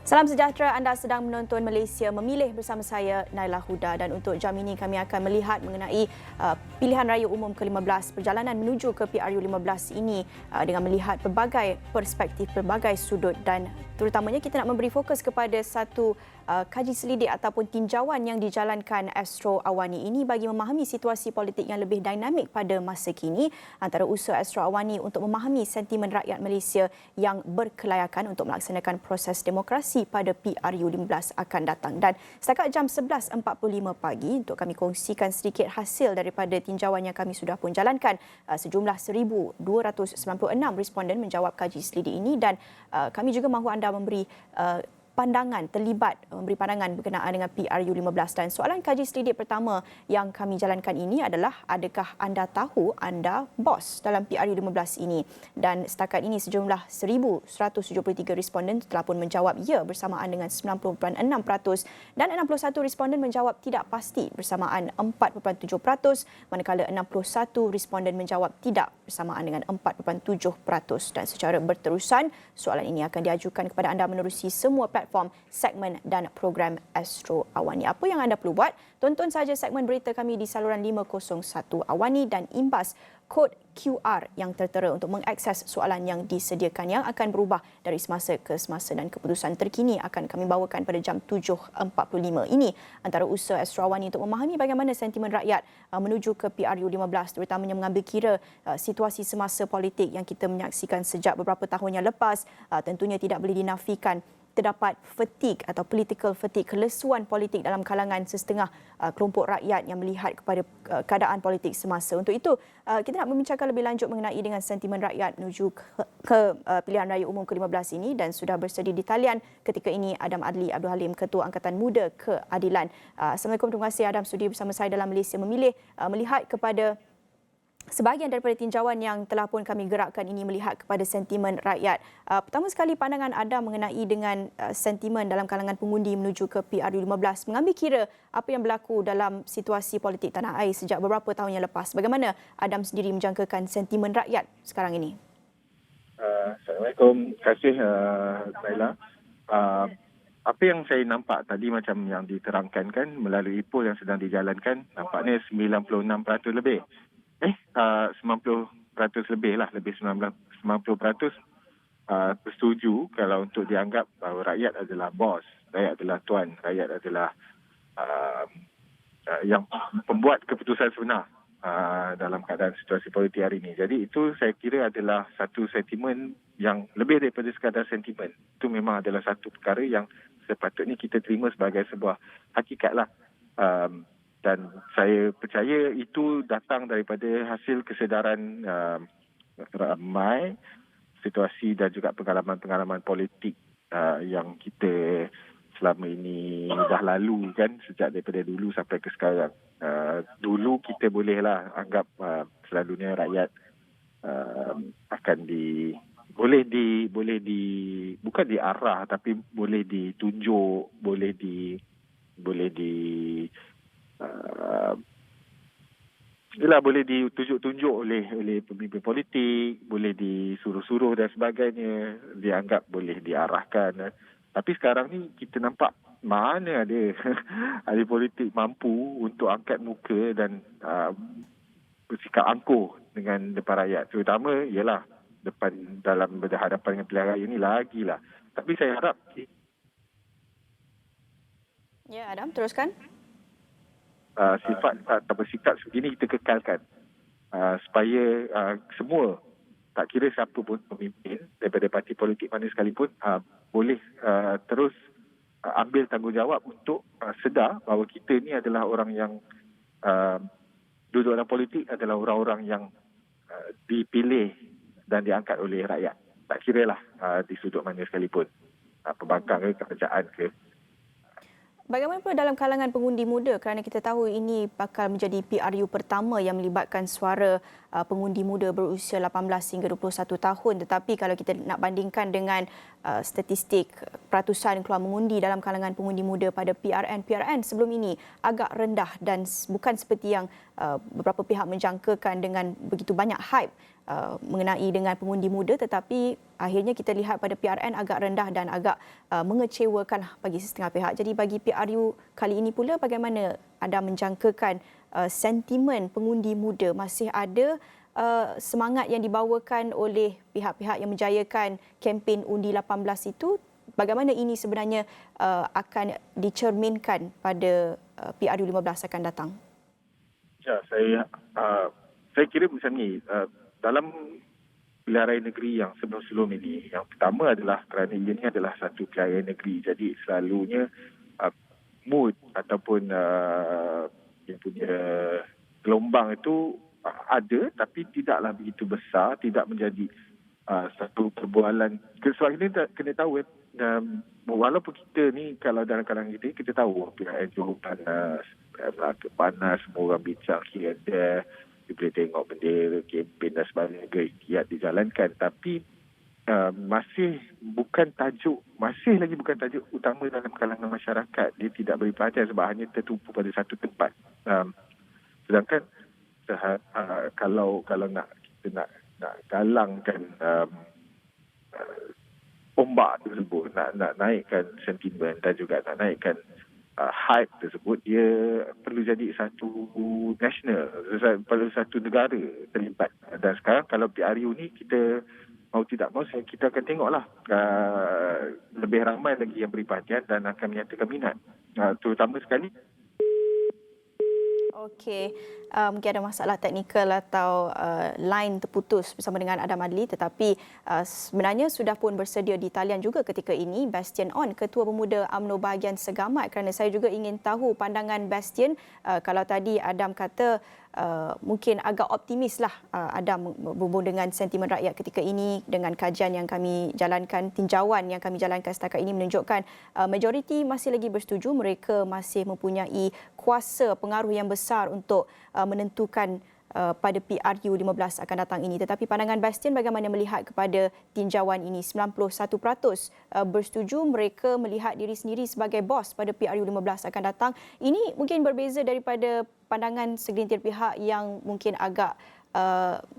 Salam sejahtera, anda sedang menonton Malaysia Memilih bersama saya, Naila Huda. Dan untuk jam ini kami akan melihat mengenai pilihan raya umum ke-15, perjalanan menuju ke PRU15 ini dengan melihat pelbagai perspektif, pelbagai sudut, dan terutamanya kita nak memberi fokus kepada satu kaji selidik ataupun tinjauan yang dijalankan Astro Awani ini bagi memahami situasi politik yang lebih dinamik pada masa kini. Antara usaha Astro Awani untuk memahami sentimen rakyat Malaysia yang berkelayakan untuk melaksanakan proses demokrasi pada PRU15 akan datang. Dan setakat jam 11.45 pagi, untuk kami kongsikan sedikit hasil daripada tinjauan yang kami sudah pun jalankan. Sejumlah 1,296 responden menjawab kaji selidik ini, dan kami juga mahu anda memberi memberi pandangan berkenaan dengan PRU15. Dan soalan kaji selidik pertama yang kami jalankan ini adalah, adakah anda tahu anda bos dalam PRU15 ini? Dan setakat ini sejumlah 1,173 responden telah pun menjawab ya bersamaan dengan 90.6%, dan 61 responden menjawab tidak pasti bersamaan 4.7%, manakala 61 responden menjawab tidak bersamaan dengan 4.7%. Dan secara berterusan, soalan ini akan diajukan kepada anda menerusi semua platform, segmen dan program Astro Awani. Apa yang anda perlu buat? Tonton saja segmen berita kami di saluran 501 Awani dan imbas kod QR yang tertera untuk mengakses soalan yang disediakan, yang akan berubah dari semasa ke semasa, dan keputusan terkini akan kami bawakan pada jam 7.45 ini. Antara usaha Astro Awani untuk memahami bagaimana sentimen rakyat menuju ke PRU15, terutamanya mengambil kira situasi semasa politik yang kita menyaksikan sejak beberapa tahun yang lepas. Tentunya tidak boleh dinafikan terdapat fatigue atau political fatigue, kelesuan politik dalam kalangan setengah kelompok rakyat yang melihat kepada keadaan politik semasa. Untuk itu, kita nak membincangkan lebih lanjut mengenai dengan sentimen rakyat menuju ke pilihan raya umum ke-15 ini, dan sudah bersedia di talian ketika ini Adam Adli Abdul Halim, Ketua Angkatan Muda Keadilan. Assalamualaikum, terima kasih Adam sudi bersama saya dalam Malaysia Memilih, melihat kepada sebahagian daripada tinjauan yang telah pun kami gerakkan ini, melihat kepada sentimen rakyat. Pertama sekali, pandangan anda mengenai dengan sentimen dalam kalangan pengundi menuju ke PRU15, mengambil kira apa yang berlaku dalam situasi politik tanah air sejak beberapa tahun yang lepas. Bagaimana Adam sendiri menjangkakan sentimen rakyat sekarang ini? Assalamualaikum. Terima kasih Naila. Apa yang saya nampak tadi macam yang diterangkan kan melalui poll yang sedang dijalankan, nampaknya 96% lebih. 90% lebih lah, lebih 90% bersetuju kalau untuk dianggap bahawa rakyat adalah bos, rakyat adalah tuan, rakyat adalah yang pembuat keputusan sebenar dalam keadaan situasi politik hari ini. Jadi itu saya kira adalah satu sentimen yang lebih daripada sekadar sentimen. Itu memang adalah satu perkara yang sepatutnya kita terima sebagai sebuah hakikat lah. Dan saya percaya itu datang daripada hasil kesedaran ramai situasi dan juga pengalaman-pengalaman politik yang kita selama ini dah lalu kan, sejak daripada dulu sampai ke sekarang. Dulu kita bolehlah anggap selalunya rakyat akan bukan diarah, tapi boleh ditunjuk, boleh ditunjuk-tunjuk oleh pemimpin politik, boleh disuruh-suruh dan sebagainya, dianggap boleh diarahkan. Tapi sekarang ni kita nampak mana ada ahli politik mampu untuk angkat muka dan bersikap angkuh dengan depan rakyat. Terutama ialah dalam berhadapan dengan pilihan raya ini lagilah. Tapi saya harap Ya, Adam, teruskan. Sifat atau bersikap sebegini kita kekalkan supaya semua, tak kira siapa pun pemimpin daripada parti politik mana sekalipun, boleh terus ambil tanggungjawab untuk sedar bahawa kita ni adalah orang yang duduk dalam politik, adalah orang-orang yang dipilih dan diangkat oleh rakyat. Tak kira lah di sudut mana sekalipun, pembangkang ke kerajaan ke. Bagaimana pula dalam kalangan pengundi muda, kerana kita tahu ini bakal menjadi PRU pertama yang melibatkan suara pengundi muda berusia 18 hingga 21 tahun. Tetapi kalau kita nak bandingkan dengan statistik peratusan keluar mengundi dalam kalangan pengundi muda pada PRN sebelum ini agak rendah, dan bukan seperti yang beberapa pihak menjangkakan dengan begitu banyak hype mengenai dengan pengundi muda, tetapi akhirnya kita lihat pada PRN agak rendah dan agak mengecewakan bagi setengah pihak. Jadi bagi PRU kali ini pula, bagaimana anda menjangkakan sentimen pengundi muda? Masih ada semangat yang dibawakan oleh pihak-pihak yang menjayakan kempen Undi 18 itu? Bagaimana ini sebenarnya akan dicerminkan pada PRU 15 akan datang? Ya, saya kira macam ni. Dalam pilihan raya negeri yang sebelum-sebelum ini, yang pertama adalah kerana ia ini adalah satu pilihan raya negeri. Jadi selalunya mood ataupun yang punya gelombang itu ada, tapi tidaklah begitu besar, tidak menjadi satu perbualan. Sebab ini kena tahu, walaupun kita ni kalau dalam kalangan kita tahu pilihan Johor panas, Melaka panas, semua orang bincang here and there, dia boleh tengok bendera, kempen dan sebagainya, giat dijalankan. Tapi masih lagi bukan tajuk utama dalam kalangan masyarakat. Dia tidak beri perhatian sebab hanya tertumpu pada satu tempat. Sedangkan kalau kita nak galangkan ombak tersebut, nak naikkan sentimen dan juga nak naikkan hype tersebut, dia perlu jadi satu nasional, perlu satu negara terlibat. Dan sekarang kalau PRU ni, kita mau tidak mau kita akan tengoklah lebih ramai lagi yang beri perhatian dan akan menyatakan minat, terutama sekali. Okey, mungkin ada masalah teknikal atau line terputus bersama dengan Adam Adli, tetapi sebenarnya sudah pun bersedia di talian juga ketika ini Bastian On, Ketua Pemuda UMNO Bahagian Segamat, kerana saya juga ingin tahu pandangan Bastian. Kalau tadi Adam kata mungkin agak optimislah Adam berhubung dengan sentimen rakyat ketika ini, dengan kajian yang kami jalankan, tinjauan yang kami jalankan setakat ini menunjukkan majoriti masih lagi bersetuju, mereka masih mempunyai kuasa pengaruh yang besar untuk menentukan pada PRU 15 akan datang ini. Tetapi pandangan Bastian bagaimana melihat kepada tinjauan ini? 91% bersetuju, mereka melihat diri sendiri sebagai bos pada PRU 15 akan datang. Ini mungkin berbeza daripada pandangan segelintir pihak yang mungkin agak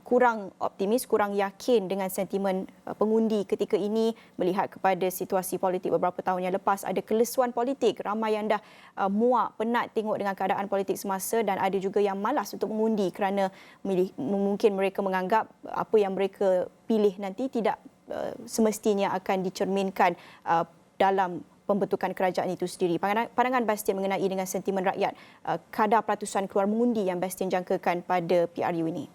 kurang optimis, kurang yakin dengan sentimen pengundi ketika ini, melihat kepada situasi politik beberapa tahun yang lepas. Ada kelesuan politik, ramai yang dah muak, penat tengok dengan keadaan politik semasa, dan ada juga yang malas untuk mengundi kerana mungkin mereka menganggap apa yang mereka pilih nanti tidak semestinya akan dicerminkan dalam pembentukan kerajaan itu sendiri. Pandangan Bastian mengenai dengan sentimen rakyat, kadar peratusan keluar mengundi yang Bastian jangkakan pada PRU ini?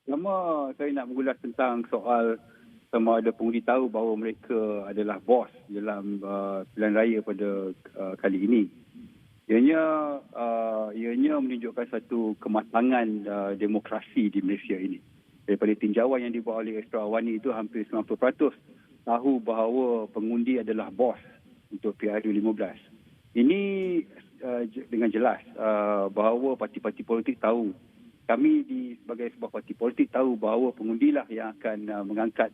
Pertama, saya nak mengulas tentang soal sama ada pengundi tahu bahawa mereka adalah bos dalam pilihan raya pada kali ini. Ianya menunjukkan satu kematangan demokrasi di Malaysia ini. Daripada tinjauan yang dibuat oleh Astro Awani itu, hampir 90% tahu bahawa pengundi adalah bos untuk PRU 15. Ini dengan jelas bahawa parti-parti politik tahu. Kami sebagai sebuah parti politik tahu bahawa pengundilah yang akan mengangkat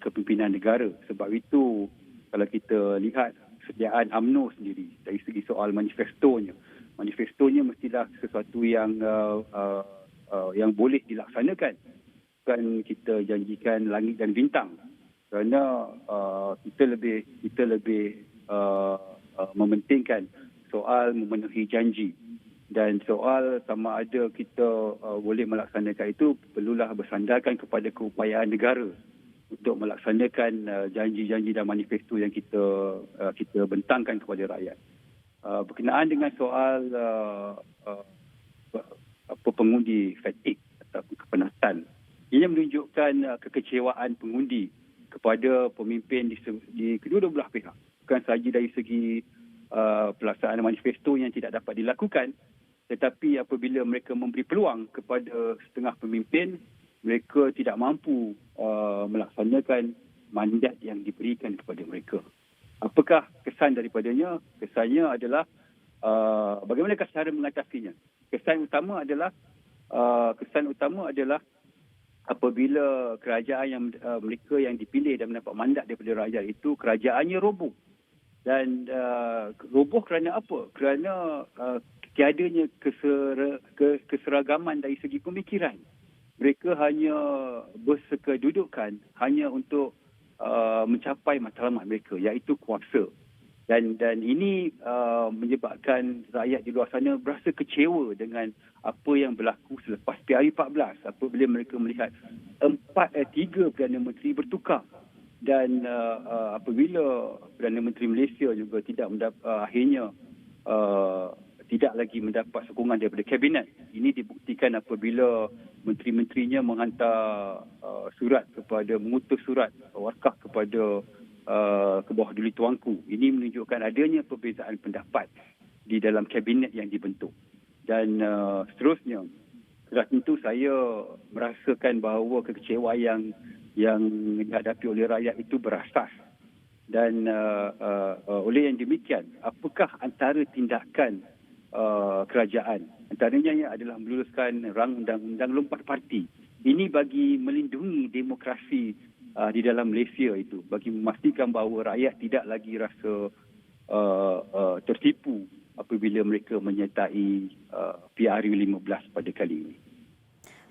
kepimpinan negara. Sebab itu kalau kita lihat kesediaan UMNO sendiri dari segi soal manifestonya mestilah sesuatu yang boleh dilaksanakan. Bukan kita janjikan langit dan bintang. Kerana kita lebih mementingkan soal memenuhi janji. Dan soal sama ada kita boleh melaksanakan itu perlulah bersandarkan kepada keupayaan negara untuk melaksanakan janji-janji dan manifesto yang kita bentangkan kepada rakyat. Berkenaan dengan soal pengundi fatigue atau kepenatan, ini menunjukkan kekecewaan pengundi kepada pemimpin di kedua-dua belah pihak. Bukan sahaja dari segi pelaksanaan manifesto yang tidak dapat dilakukan, tetapi apabila mereka memberi peluang kepada setengah pemimpin, mereka tidak mampu melaksanakan mandat yang diberikan kepada mereka. Apakah kesan daripadanya? Kesannya adalah bagaimanakah cara mengatasinya? Kesan utama adalah apabila kerajaan yang mereka yang dipilih dan mendapat mandat daripada rakyat itu, kerajaannya roboh. Dan roboh kerana apa? Kerana tiadanya keseragaman dari segi pemikiran. Mereka hanya bersekedudukan hanya untuk mencapai matlamat mereka, iaitu kuasa. Dan ini menyebabkan rakyat di luar sana berasa kecewa dengan apa yang berlaku selepas PRU14 apabila mereka melihat 3 Perdana Menteri bertukar. Dan apabila Perdana Menteri Malaysia juga akhirnya tidak lagi mendapat sokongan daripada kabinet. Ini dibuktikan apabila menteri-menterinya mengutus surat warkah kepada ke bawah duli tuanku. Ini menunjukkan adanya perbezaan pendapat di dalam kabinet yang dibentuk. Dan seterusnya, sudah tentu saya merasakan bahawa kekecewaan yang dihadapi oleh rakyat itu berasas. Dan oleh yang demikian, apakah antara tindakan kerajaan? Antaranya adalah meluluskan rang undang-undang lompat parti. Ini bagi melindungi demokrasi di dalam Malaysia itu, bagi memastikan bahawa rakyat tidak lagi rasa tertipu apabila mereka menyertai PRU15 pada kali ini.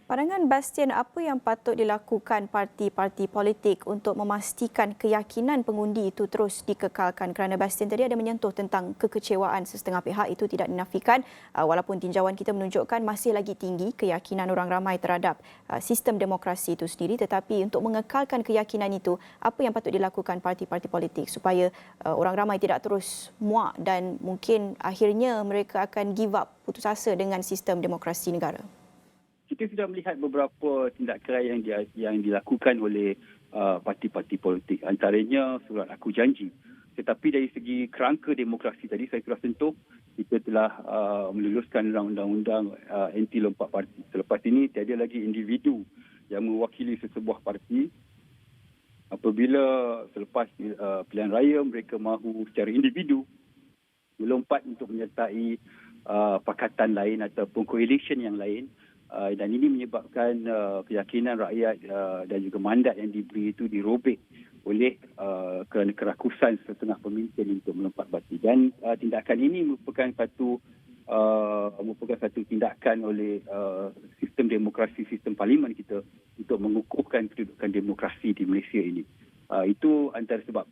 Pandangan Bastian, apa yang patut dilakukan parti-parti politik untuk memastikan keyakinan pengundi itu terus dikekalkan? Kerana Bastian tadi ada menyentuh tentang kekecewaan sesetengah pihak, itu tidak dinafikan walaupun tinjauan kita menunjukkan masih lagi tinggi keyakinan orang ramai terhadap sistem demokrasi itu sendiri. Tetapi untuk mengekalkan keyakinan itu, apa yang patut dilakukan parti-parti politik supaya orang ramai tidak terus muak dan mungkin akhirnya mereka akan give up, putus asa dengan sistem demokrasi negara? Kita sudah melihat beberapa tindakan yang dilakukan oleh parti-parti politik. Antaranya surat aku janji. Tetapi dari segi kerangka demokrasi tadi saya telah sentuh, kita telah meluluskan undang-undang anti lompat parti. Selepas ini tiada lagi individu yang mewakili sesebuah parti. Apabila selepas pilihan raya mereka mahu secara individu melompat untuk menyertai pakatan lain ataupun coalition yang lain. Dan ini menyebabkan keyakinan rakyat dan juga mandat yang diberi itu dirobek oleh kerana kerakusan setengah pemimpin untuk melompat parti. Dan tindakan ini merupakan satu tindakan oleh sistem demokrasi, sistem parlimen kita untuk mengukuhkan kedudukan demokrasi di Malaysia ini. Itu antara sebab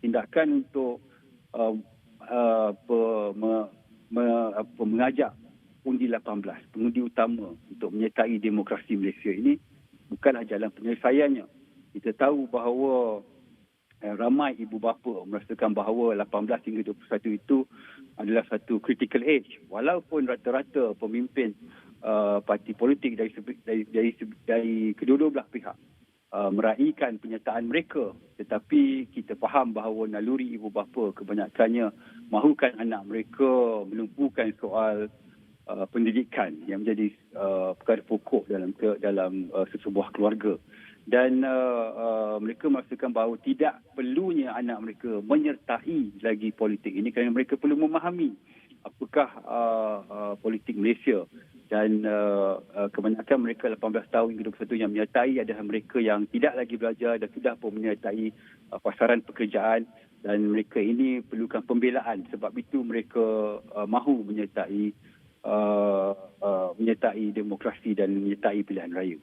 tindakan untuk mengajak pengundi 18, pengundi utama untuk menyertai demokrasi Malaysia ini bukanlah jalan penyelesaiannya. Kita tahu bahawa ramai ibu bapa merasakan bahawa 18 hingga 21 itu adalah satu critical age. Walaupun rata-rata pemimpin parti politik dari kedua-dua belah pihak meraihkan penyertaan mereka, tetapi kita faham bahawa naluri ibu bapa kebanyakannya mahukan anak mereka melumpuhkan soal pendidikan yang menjadi perkara pokok dalam sesebuah keluarga. Dan mereka merasakan bahawa tidak perlunya anak mereka menyertai lagi politik ini kerana mereka perlu memahami apakah politik Malaysia. Dan kebanyakan mereka 18 tahun hingga 21 yang menyertai adalah mereka yang tidak lagi belajar dan sudah pun menyertai pasaran pekerjaan, dan mereka ini perlukan pembelaan. Sebab itu mereka mahu menyertai demokrasi dan menyertai pilihan raya.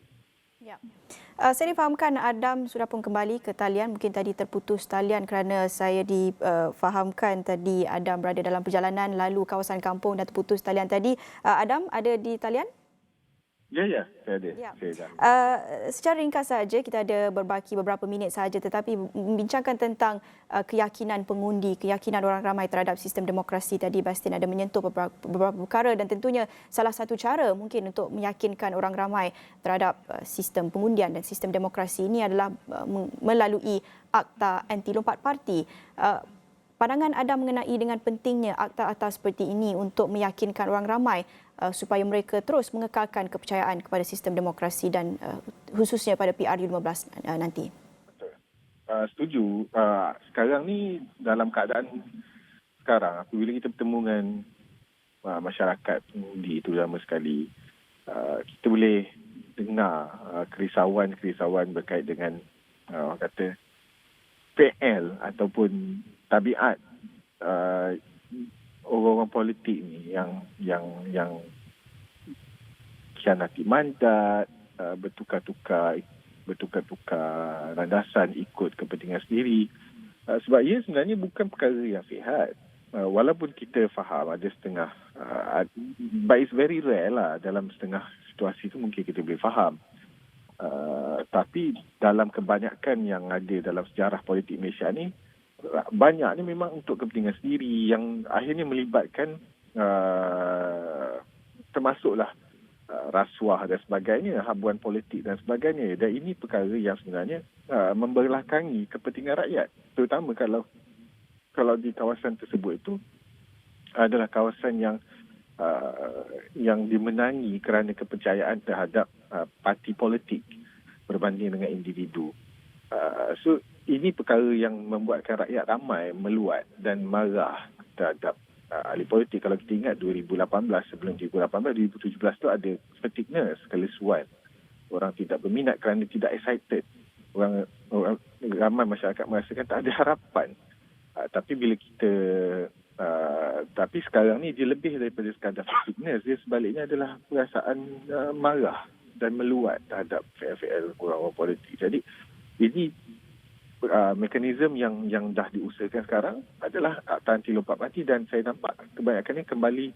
Ya. Saya difahamkan Adam sudah pun kembali ke talian. Mungkin tadi terputus talian kerana saya difahamkan tadi Adam berada dalam perjalanan lalu kawasan kampung dan terputus talian tadi. Adam ada di talian? Ya, saya ada. Ya. Saya Secara ringkas saja, kita ada berbaki beberapa minit saja, tetapi membincangkan tentang keyakinan pengundi, keyakinan orang ramai terhadap sistem demokrasi. Tadi Bastian ada menyentuh beberapa perkara dan tentunya salah satu cara mungkin untuk meyakinkan orang ramai terhadap sistem pengundian dan sistem demokrasi ini adalah melalui akta anti lompat parti. Pandangan anda mengenai dengan pentingnya akta-akta seperti ini untuk meyakinkan orang ramai supaya mereka terus mengekalkan kepercayaan kepada sistem demokrasi dan khususnya pada PRU15 nanti. betul. Setuju. Sekarang ni dalam keadaan sekarang, apabila kita bertemu dengan masyarakat pengundi terutama sekali, kita boleh dengar kerisauan-kerisauan berkait dengan orang kata PL ataupun tabiat orang-orang politik ni yang khianati mandat, bertukar-tukar landasan ikut kepentingan sendiri. Sebab ia sebenarnya bukan perkara yang sihat. Walaupun kita faham ada setengah, but it's very rare lah, dalam setengah situasi tu mungkin kita boleh faham. Tapi dalam kebanyakan yang ada dalam sejarah politik Malaysia ni, banyak ni memang untuk kepentingan sendiri yang akhirnya melibatkan termasuklah rasuah dan sebagainya, habuan politik dan sebagainya. Dan ini perkara yang sebenarnya membelakangi kepentingan rakyat. Terutama kalau di kawasan tersebut itu adalah kawasan yang dimenangi kerana kepercayaan terhadap parti politik berbanding dengan individu. So ini perkara yang membuatkan rakyat ramai meluat dan marah terhadap ahli politik. Kalau kita ingat 2018, sebelum 2017 tu ada fatigueness, kelesuan. Orang tidak berminat kerana tidak excited. Orang ramai masyarakat merasakan tak ada harapan. Tapi bila kita tapi sekarang ni dia lebih daripada sekadar fatigueness. Dia sebaliknya adalah perasaan marah dan meluat terhadap FAL orang-orang politik. Jadi ini mekanisme yang dah diusahakan sekarang adalah Akta Anti Lompat Mati, dan saya nampak kebanyakannya kembali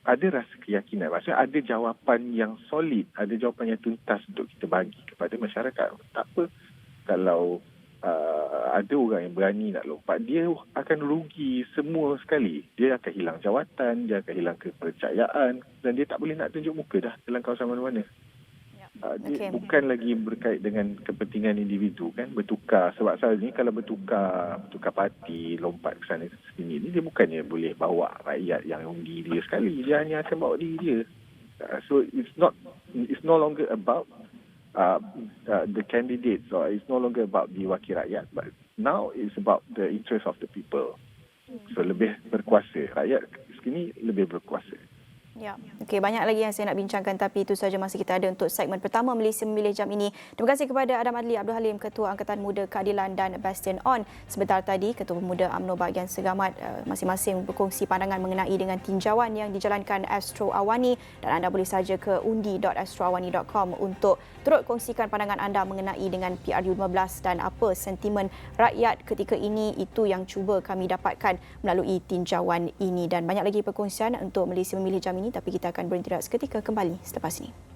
ada rasa keyakinan. Maksudnya ada jawapan yang solid, ada jawapan yang tuntas untuk kita bagi kepada masyarakat. Tak apa kalau ada orang yang berani nak lompat, dia akan rugi semua sekali. Dia akan hilang jawatan, dia akan hilang kepercayaan, dan dia tak boleh nak tunjuk muka dah dalam kawasan mana-mana. Dia bukan lagi berkait dengan kepentingan individu kan, bertukar. Sebab selalunya kalau bertukar parti, lompat ke sana sini ni, dia bukannya boleh bawa rakyat yang undi dia sekali, dia hanya akan bawa diri dia. So it's no longer about the candidates, or it's no longer about diwakil rakyat, but now it's about the interest of the people. So lebih berkuasa, rakyat sekini lebih berkuasa. Ya, okey, banyak lagi yang saya nak bincangkan, tapi itu sahaja masa kita ada untuk segmen pertama Malaysia Memilih Jam ini. Terima kasih kepada Adam Adli Abdul Halim, Ketua Angkatan Muda Keadilan dan Bastion On. Sebentar tadi Ketua Pemuda UMNO bahagian Segamat masing-masing berkongsi pandangan mengenai dengan tinjauan yang dijalankan Astro Awani, dan anda boleh saja ke undi.astroawani.com untuk turut kongsikan pandangan anda mengenai dengan PRU15 dan apa sentimen rakyat ketika ini. Itu yang cuba kami dapatkan melalui tinjauan ini, dan banyak lagi perkongsian untuk Malaysia Memilih Jam ini, tapi kita akan berhenti seketika, kembali selepas ini.